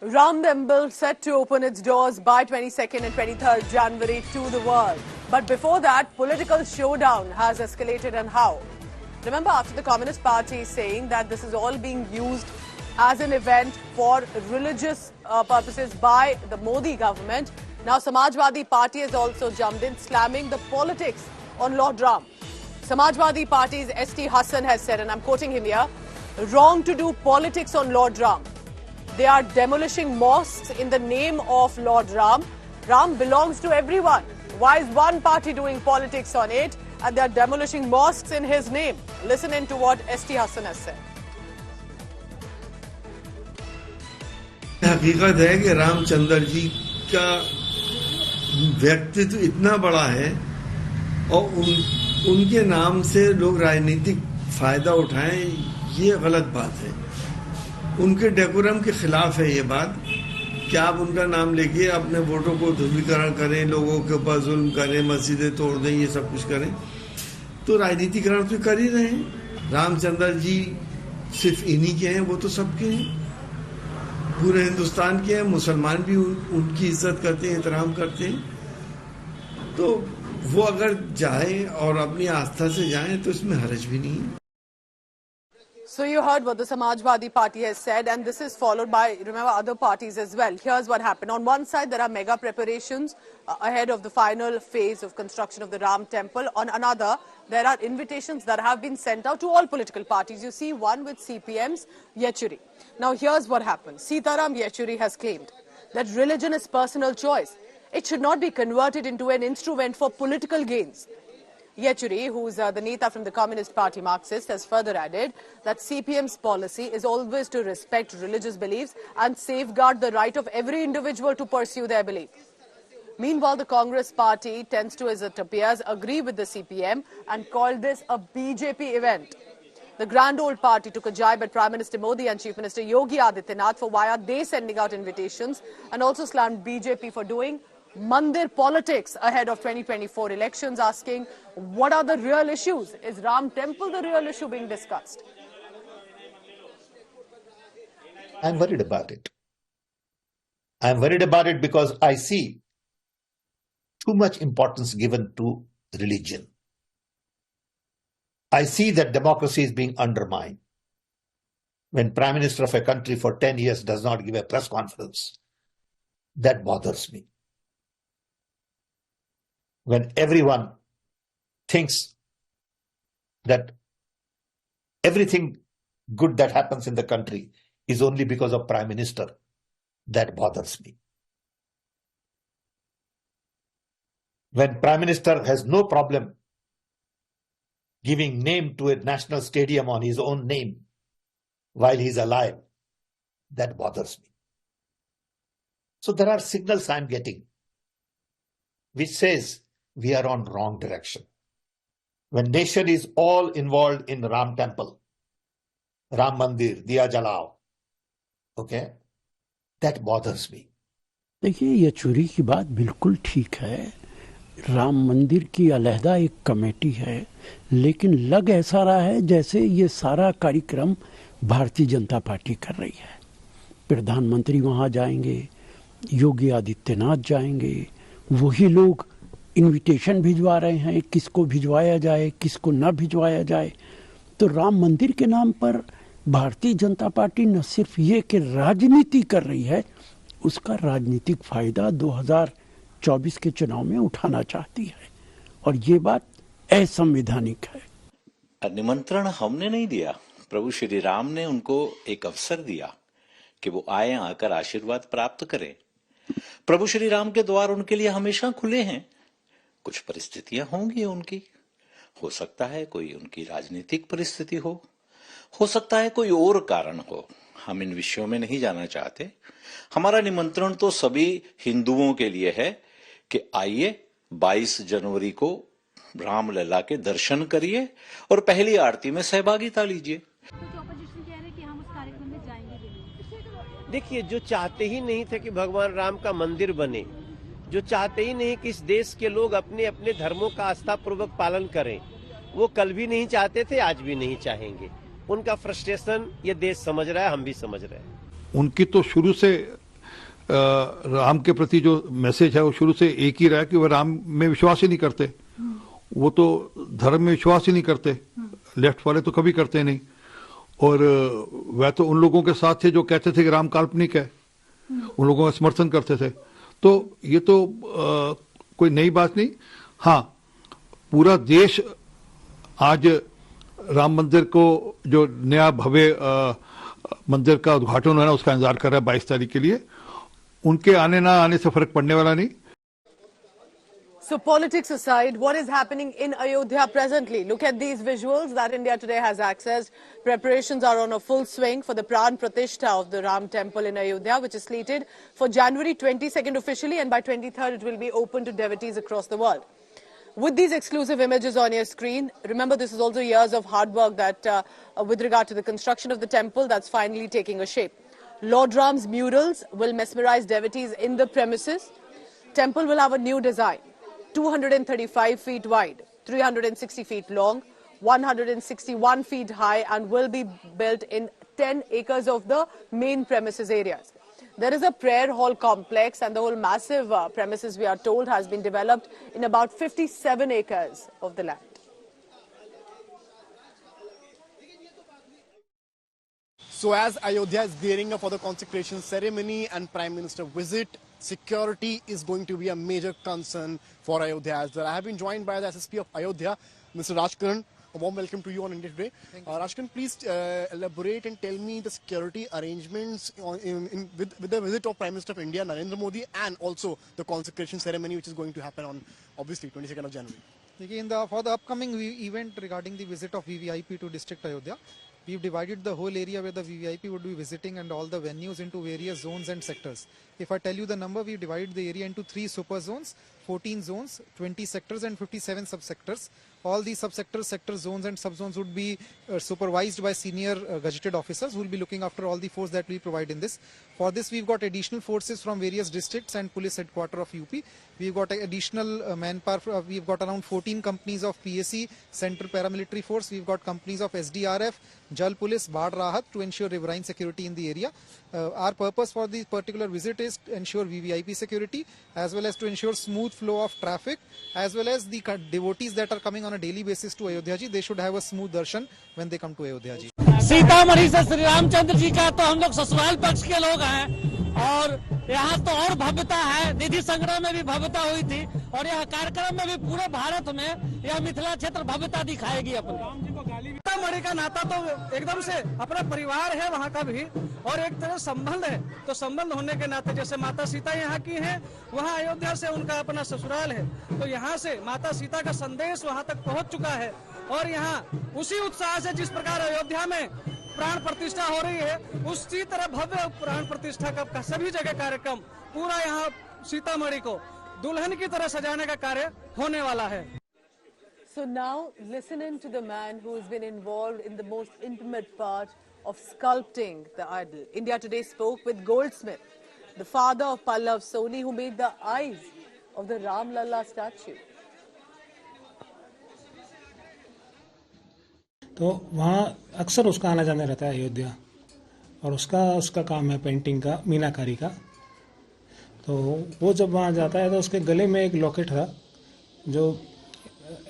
Ram Temple set to open its doors by 22nd and 23rd January to the world. But before that, political showdown has escalated, and how? Remember, after the Communist Party saying that this is all being used as an event for religious purposes by the Modi government, now Samajwadi Party has also jumped in, slamming the politics on Lord Ram. Samajwadi Party's ST Hasan has said, and I'm quoting him here, wrong to do politics on Lord Ram. They are demolishing mosques in the name of Lord Ram. Ram belongs to everyone. Why is one party doing politics on it and they are demolishing mosques in his name? Listen in to what ST Hasan has said. हकीकत है कि रामचंद्र जी का व्यक्तित्व इतना बड़ा है और उनके नाम से लोग राजनीतिक फायदा उठाएं, ये गलत बात है। उनके डेकोरम के खिलाफ है ये बात कि आप उनका नाम लेके अपने वोटों को ध्रुवीकरण करें, लोगों के ऊपर जुल्म करें, मस्जिदें तोड़ दें, ये सब कुछ करें, तो राजनीतिकरण तो कर ही रहे हैं। रामचंद्र जी सिर्फ इन्हीं के हैं, वो तो सबके हैं, पूरे हिंदुस्तान के हैं। मुसलमान भी उनकी इज्जत करते हैं, एहतराम करते हैं। तो वो अगर जाए और अपनी आस्था से जाए तो इसमें हर्ज भी नहीं है। So you heard what the Samajwadi Party has said, and this is followed by, remember, other parties as well. Here's what happened. On one side, there are mega preparations ahead of the final phase of construction of the Ram Temple. On another, there are invitations that have been sent out to all political parties. You see one with CPM's Yechuri. Now, here's what happened. Sitaram Yechuri has claimed that religion is personal choice. It should not be converted into an instrument for political gains. Yechuri, who is the Neta from the Communist Party Marxist, has further added that CPM's policy is always to respect religious beliefs and safeguard the right of every individual to pursue their belief. Meanwhile, the Congress Party tends to, as it appears, agree with the CPM and called this a BJP event. The grand old party took a jibe at Prime Minister Modi and Chief Minister Yogi Adityanath for why are they sending out invitations, and also slammed BJP for doing Mandir politics ahead of 2024 elections, asking what are the real issues? Is Ram Temple the real issue being discussed? I'm worried about it. I'm worried about it because I see too much importance given to religion. I see that democracy is being undermined. When Prime Minister of a country for 10 years does not give a press conference, that bothers me. When everyone thinks that everything good that happens in the country is only because of Prime Minister, that bothers me. When Prime Minister has no problem giving name to a national stadium on his own name while he's alive, that bothers me. So there are signals I'm getting which says we are on wrong direction. When nation is all involved in Ram Temple, Ram Mandir, Diya Jalao, okay, that bothers me. देखिए, येचुरी की बात बिल्कुल ठीक है। राम मंदिर की अलहदा एक कमेटी है, लेकिन लग ऐसा रहा है जैसे ये सारा कार्यक्रम भारतीय जनता पार्टी कर रही है। प्रधानमंत्री वहां जाएंगे, योगी आदित्यनाथ जाएंगे, वही लोग इनविटेशन भिजवा रहे हैं, किसको भिजवाया जाए, किसको न भिजवाया जाए। तो राम मंदिर के नाम पर भारतीय जनता पार्टी न सिर्फ ये कि राजनीति कर रही है, उसका राजनीतिक फायदा 2024 के चुनाव में उठाना चाहती है, और ये बात असंवैधानिक है। निमंत्रण हमने नहीं दिया, प्रभु श्री राम ने उनको एक अवसर दिया कि वो आए, आकर आशीर्वाद प्राप्त करें। प्रभु श्री राम के द्वार उनके लिए हमेशा खुले हैं। कुछ परिस्थितियां होंगी उनकी, हो सकता है कोई उनकी राजनीतिक परिस्थिति हो सकता है कोई और कारण हो, हम इन विषयों में नहीं जाना चाहते। हमारा निमंत्रण तो सभी हिंदुओं के लिए है कि आइए 22 जनवरी को रामलला के दर्शन करिए और पहली आरती में सहभागिता लीजिए। देखिए, जो चाहते ही नहीं थे कि भगवान राम का मंदिर बने, जो चाहते ही नहीं कि इस देश के लोग अपने अपने धर्मों का आस्था पूर्वक पालन करें, वो कल भी नहीं चाहते थे, आज भी नहीं चाहेंगे। उनका फ्रस्ट्रेशन ये देश समझ रहा है, हम भी समझ रहे हैं। उनकी तो शुरू से राम के प्रति जो मैसेज है वो शुरू से एक ही रहा कि वो राम में विश्वास ही नहीं करते, वो तो धर्म में विश्वास ही नहीं करते, लेफ्ट वाले तो कभी करते नहीं। और वह तो उन लोगों के साथ थे जो कहते थे कि राम काल्पनिक है, उन लोगों का समर्थन करते थे। तो ये तो कोई नई बात नहीं। हाँ, पूरा देश आज राम मंदिर को जो नया भव्य मंदिर का उद्घाटन होना उसका इंतजार कर रहा है 22 तारीख के लिए। उनके आने ना आने से फर्क पड़ने वाला नहीं। So politics aside, what is happening in Ayodhya presently? Look at these visuals that India Today has accessed. Preparations are on a full swing for the Pran Pratishtha of the Ram Temple in Ayodhya, which is slated for January 22nd officially, and by 23rd it will be open to devotees across the world. With these exclusive images on your screen, remember this is also years of hard work that with regard to the construction of the temple that's finally taking a shape. Lord Ram's murals will mesmerize devotees in the premises. Temple will have a new design. 235 feet wide, 360 feet long, 161 feet high, and will be built in 10 acres of the main premises areas. There is a prayer hall complex, and the whole massive premises, we are told, has been developed in about 57 acres of the land. So as Ayodhya is gearing up for the consecration ceremony and Prime Minister visit, security is going to be a major concern for Ayodhya as well. I have been joined by the SSP of Ayodhya, Mr. Rajkaran. A warm welcome to you on India Today. Rajkaran, please elaborate and tell me the security arrangements with the visit of Prime Minister of India, Narendra Modi, and also the consecration ceremony which is going to happen on, obviously, 22nd of January. For the upcoming event regarding the visit of VVIP to District Ayodhya, we've divided the whole area where the VVIP would be visiting and all the venues into various zones and sectors. If I tell you the number, we've divided the area into 3 super zones, 14 zones, 20 sectors and 57 subsectors. All these subsectors, sector zones and subzones would be supervised by senior gazetted officers who will be looking after all the force that we provide in this. For this, we've got additional forces from various districts and police headquarters of UP. We've got additional manpower. We've got around 14 companies of PSC, Central Paramilitary Force. We've got companies of SDRF, Jal Police, Baad Rahat to ensure riverine security in the area. Our purpose for this particular visit is to ensure VVIP security as well as to ensure smooth flow of traffic, as well as the devotees that are coming on a daily basis to Ayodhya ji. They should have a smooth darshan when they come to Ayodhya ji. Sitamarhi से श्री रामचंद्र जी का तो हम लोग ससुराल पक्ष के लोग हैं, और यहाँ तो और भव्यता है। निधि संग्रह में भी भव्यता हुई थी, और यह कार्यक्रम में भी पूरे भारत में यह मिथिला क्षेत्र भव्यता दिखाएगी अपनी। सीतामढ़ी का नाता तो एकदम से अपना परिवार है वहाँ का भी, और एक तरह संबंध है। तो संबंध होने के नाते जैसे माता सीता यहाँ की हैं, वहाँ अयोध्या से उनका अपना ससुराल है, तो यहाँ से माता सीता का संदेश वहाँ तक पहुँच चुका है। और यहाँ उसी उत्साह से जिस प्रकार अयोध्या में प्राण प्रतिष्ठा हो रही है, उसी तरह भव्य प्राण प्रतिष्ठा का सभी जगह कार्यक्रम पूरा यहाँ सीतामढ़ी को दुल्हन की तरह सजाने का कार्य होने वाला है। So now listening to the man who has been involved in the most intimate part of sculpting the idol. India Today spoke with Goldsmith, the father of Pallav Soni, who made the eyes of the Ram Lalla statue. तो वहाँ अक्सर उसका आना जाना रहता है अयोध्या, और उसका काम है पेंटिंग का, मीनाकारी का। तो वो जब वहाँ जाता है तो उसके गले में एक लॉकेट था जो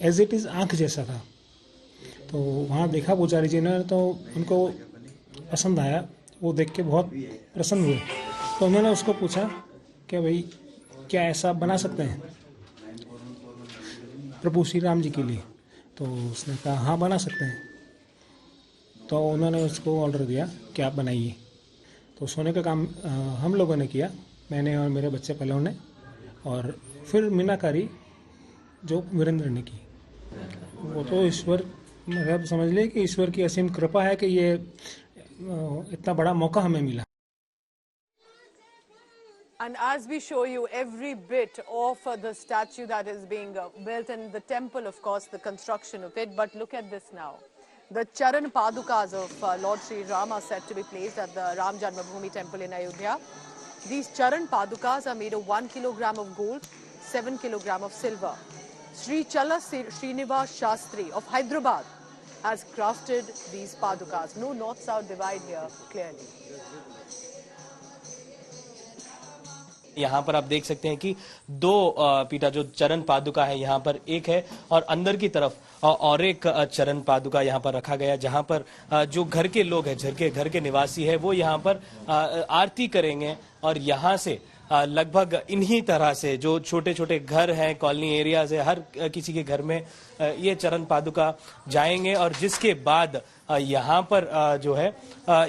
एज इट इज़ आँख जैसा था। तो वहाँ देखा पुजारी जी ने, तो उनको पसंद आया, वो देख के बहुत प्रसन्न हुए। तो उन्होंने उसको पूछा कि भाई क्या ऐसा बना सकते हैं प्रभु श्री राम जी के लिए? तो उसने कहा हाँ बना सकते हैं। तो उन्होंने उसको ऑर्डर दिया कि आप बनाइए। तो सोने का काम हम लोगों ने किया, मैंने और मेरे बच्चे पहले ने, और फिर मीनाकारी जो वीरेंद्र ने की। वो तो ईश्वर, मतलब समझ ले कि ईश्वर की असीम कृपा है कि ये इतना बड़ा मौका हमें मिला। And as we show you every bit of the statue that is being built, and the temple, of course, the construction of it, but look at this now. The Charan Padukas of Lord Sri Ram are set to be placed at the Ram Janmabhoomi temple in Ayodhya. These Charan Padukas are made of 1 kilogram of gold, 7 kilogram of silver. Sri Chala Srinivas Shastri of Hyderabad has crafted these Padukas. No north-south divide here, clearly. यहाँ पर आप देख सकते हैं कि दो पीठा जो चरण पादुका है यहाँ पर एक है और अंदर की तरफ और एक चरण पादुका यहाँ पर रखा गया, जहाँ पर जो घर के लोग हैं, घर के निवासी है, वो यहाँ पर आरती करेंगे और यहाँ से लगभग इन्हीं तरह से जो छोटे छोटे घर हैं, कॉलोनी एरियाज है, हर किसी के घर में ये चरण पादुका जाएंगे और जिसके बाद यहाँ पर जो है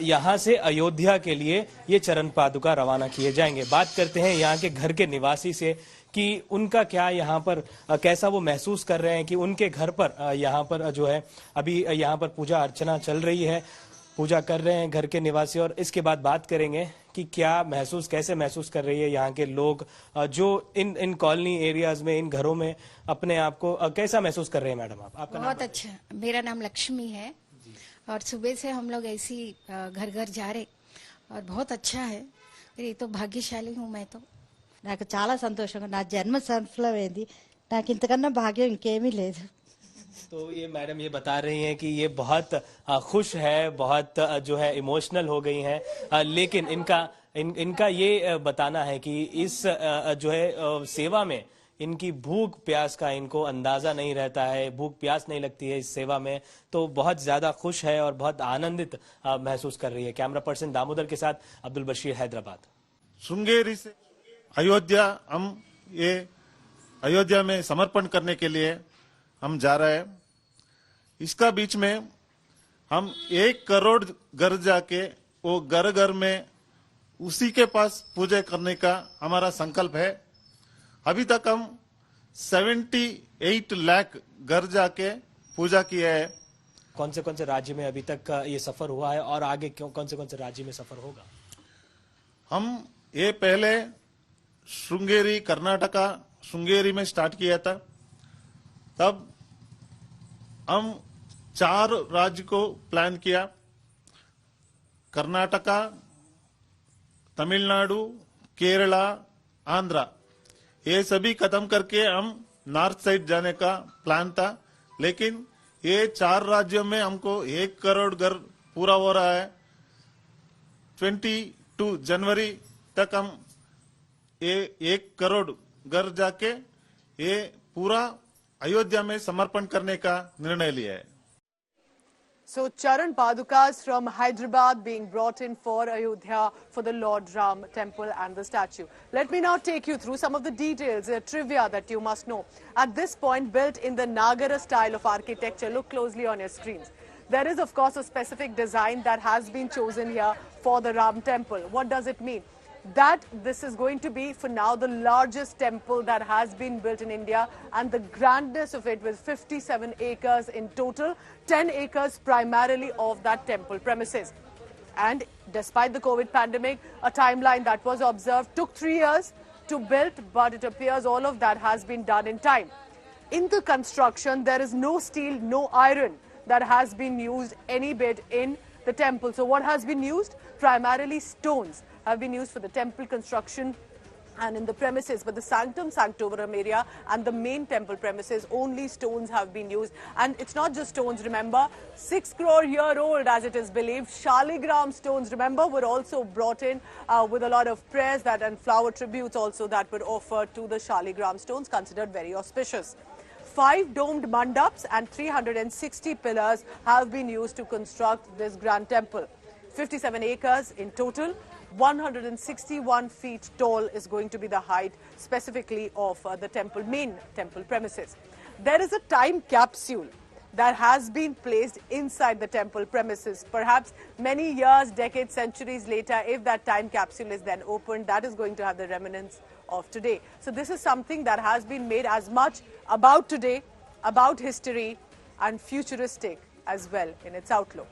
यहाँ से अयोध्या के लिए ये चरण पादुका रवाना किए जाएंगे। बात करते हैं यहाँ के घर के निवासी से कि उनका क्या यहाँ पर कैसा वो महसूस कर रहे हैं कि उनके घर पर यहाँ पर जो है अभी यहाँ पर पूजा अर्चना चल रही है, पूजा कर रहे हैं घर के निवासी। और इसके बाद बात करेंगे कि कैसे महसूस कर रही है यहाँ के लोग जो इन कॉलोनी एरियाज में, इन घरों में अपने आप को कैसा महसूस कर रहे हैं। मैडम आपका बहुत अच्छा, मेरा नाम लक्ष्मी है और सुबह से हम लोग ऐसी घर घर जा रहे और बहुत अच्छा है। ये तो भाग्यशाली हूँ मैं तो। నాకు చాలా సంతోషంగా నా జన్మ సఫలమైంది నాకు ఇంతకన్నా భాగ్యం ఇంకేమీ లేదు। तो ये मैडम ये बता रही हैं कि ये बहुत खुश है, बहुत जो है इमोशनल हो गई हैं, लेकिन इनका ये बताना है कि इस जो है सेवा में इनकी भूख प्यास का इनको अंदाजा नहीं रहता है, भूख प्यास नहीं लगती है इस सेवा में, तो बहुत ज्यादा खुश है और बहुत आनंदित महसूस कर रही है। कैमरा पर्सन दामोदर के साथ अब्दुल बशीर, हैदराबाद। श्रृंगेरी से अयोध्या, हम ये अयोध्या में समर्पण करने के लिए हम जा रहे हैं। इसका बीच में हम 1 करोड़ घर जाके वो घर घर में उसी के पास पूजा करने का हमारा संकल्प है। अभी तक हम 78 लाख घर जाके पूजा किया है। कौन से राज्य में अभी तक ये सफर हुआ है और आगे कौन से राज्य में सफर होगा? हम ये पहले श्रृंगेरी, कर्नाटका श्रृंगेरी में स्टार्ट किया था। तब हम 4 राज्य को प्लान किया, कर्नाटका, तमिलनाडु, केरला, आंध्रा, ये सभी खत्म करके हम नॉर्थ साइड जाने का प्लान था। लेकिन ये 4 राज्यों में हमको 1 करोड़ घर पूरा हो रहा है। 22 जनवरी तक हम ये 1 करोड़ घर जाके ये पूरा अयोध्या में समर्पण करने का निर्णय लिया है। So Charan Padukas from Hyderabad being brought in for Ayodhya for the Lord Ram Temple and the statue. Let me now take you through some of the details, trivia that you must know. At this point, built in the Nagara style of architecture, look closely on your screens. There is of course a specific design that has been chosen here for the Ram Temple. What does it mean? That this is going to be, for now, the largest temple that has been built in India, and the grandness of it with 57 acres in total, 10 acres primarily of that temple premises. And despite the COVID pandemic, a timeline that was observed took 3 years to build, but it appears all of that has been done in time. In the construction, there is no steel, no iron that has been used any bit in the temple. So what has been used? Primarily stones have been used for the temple construction and in the premises, but the sanctum sanctorum area and the main temple premises, only stones have been used. And it's not just stones, remember, 6 crore year old, as it is believed, Shaligram stones, remember, were also brought in with a lot of prayers and flower tributes also that were offered to the Shaligram stones, considered very auspicious. 5 domed mandaps and 360 pillars have been used to construct this grand temple. 57 acres in total. 161 feet tall is going to be the height specifically of the temple, main temple premises. There is a time capsule that has been placed inside the temple premises. Perhaps many years, decades, centuries later, if that time capsule is then opened, that is going to have the remnants of today. So this is something that has been made as much about today, about history, and futuristic as well in its outlook.